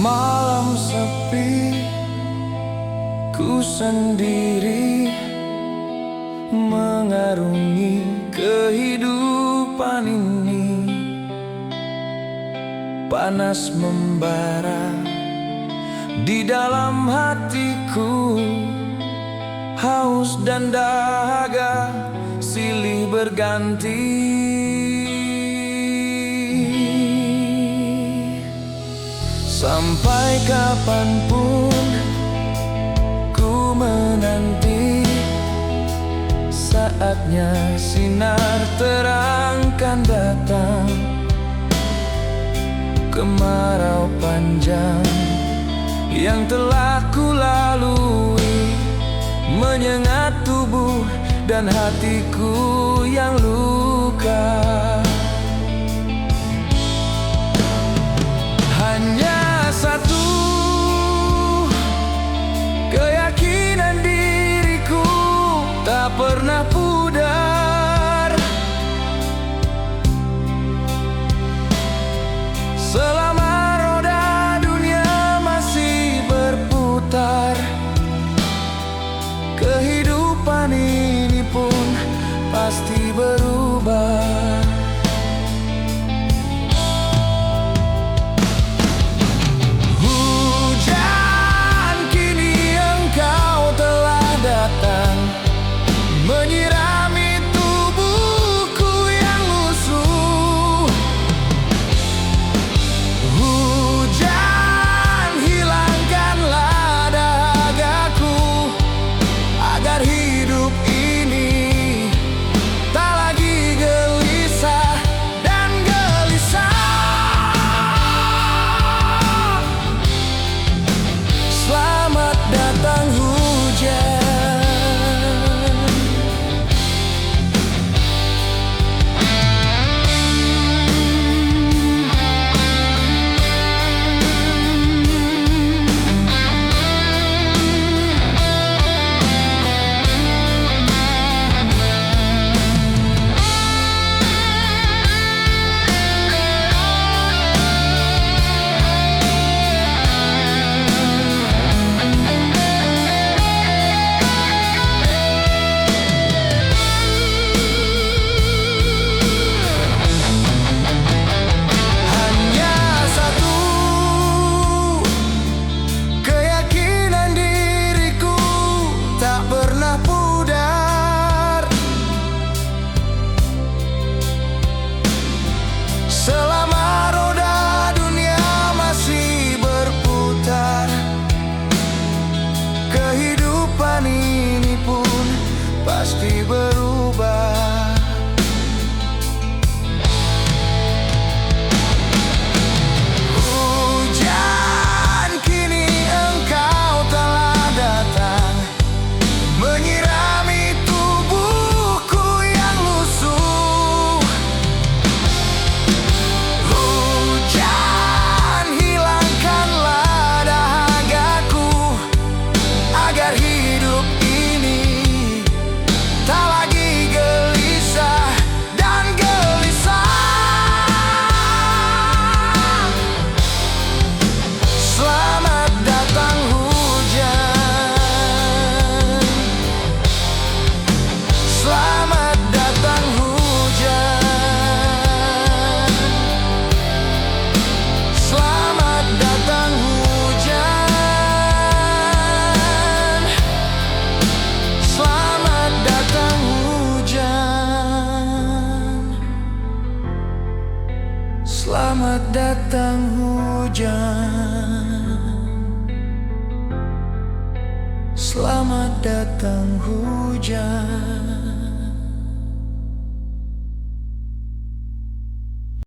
Malam sepi, ku sendiri mengarungi kehidupan ini. Panas membara di dalam hatiku, haus dan dahaga silih berganti. Sampai kapanpun ku menanti saatnya sinar terang kan datang. Kemarau panjang yang telah ku lalui menyengat tubuh dan hatiku yang luka. Hanya satu keyakinan diriku tak pernah pudar. Selama roda dunia masih berputar, kehidupan ini pun pasti berubah. Menyirami tubuhku yang lusuh. Hujan, hilangkanlah dahagaku agar hidup ini tak lagi gelisah dan gelisah. Selamat datang hujan. Selama roda dunia masih berputar, kehidupan ini pun pasti berubah. Hujan, kini engkau telah datang, menyirami tubuhku yang lusuh. Selamat datang hujan. Selamat datang hujan.